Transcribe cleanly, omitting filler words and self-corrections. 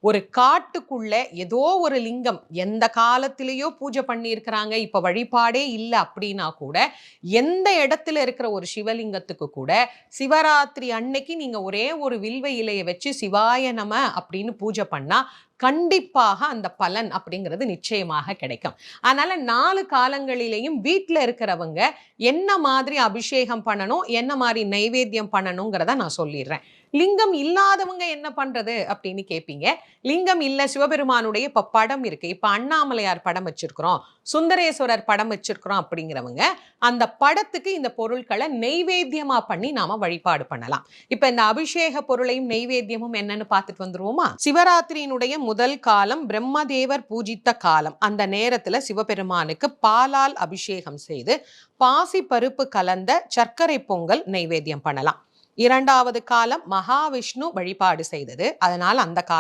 ஒரு காட்டுக்குள்ள ஏதோ ஒரு லிங்கம் எந்த காலத்திலேயோ பூஜை பண்ணியிருக்கிறாங்க, இப்ப வழிபாடே இல்ல அப்படின்னா கூட, எந்த இடத்துல இருக்கிற ஒரு சிவலிங்கத்துக்கு கூட சிவராத்திரி அன்னைக்கு நீங்க ஒரே ஒரு வில்வ இலைய வச்சு சிவாய நம அப்படின்னு பூஜை பண்ணா கண்டிப்பாக அந்த பலன் அப்படிங்கிறது நிச்சயமாக கிடைக்கும். அதனால 4 காலங்களிலேயும் வீட்டில் இருக்கிறவங்க என்ன மாதிரி அபிஷேகம் பண்ணணும், என்ன மாதிரி நைவேத்தியம் பண்ணணுங்கிறத நான் சொல்லிடுறேன். லிங்கம் இல்லாதவங்க என்ன பண்றது அப்படின்னு கேட்பீங்க. லிங்கம் இல்ல, சிவபெருமானுடைய இப்ப படம் இருக்கு. இப்ப அண்ணாமலையார் படம் வச்சிருக்கிறோம், சுந்தரேஸ்வரர் படம் வச்சிருக்கிறோம் அப்படிங்கிறவங்க அந்த படத்துக்கு இந்த பொருட்களை நெய்வேத்தியமா பண்ணி நாம வழிபாடு பண்ணலாம். இப்ப இந்த அபிஷேக பொருளையும் நெய்வேத்தியமும் என்னன்னு பார்த்துட்டு வந்துருவோமா? சிவராத்திரியினுடைய முதல் காலம் பிரம்மதேவர் பூஜித்த காலம். அந்த நேரத்துல சிவபெருமானுக்கு பாலால் அபிஷேகம் செய்து பாசி பருப்பு கலந்த சர்க்கரை பொங்கல் நெய்வேத்தியம் பண்ணலாம். 2வது காலம் மகாவிஷ்ணு வழிபாடு செய்தது. அதனால் அந்த காலம்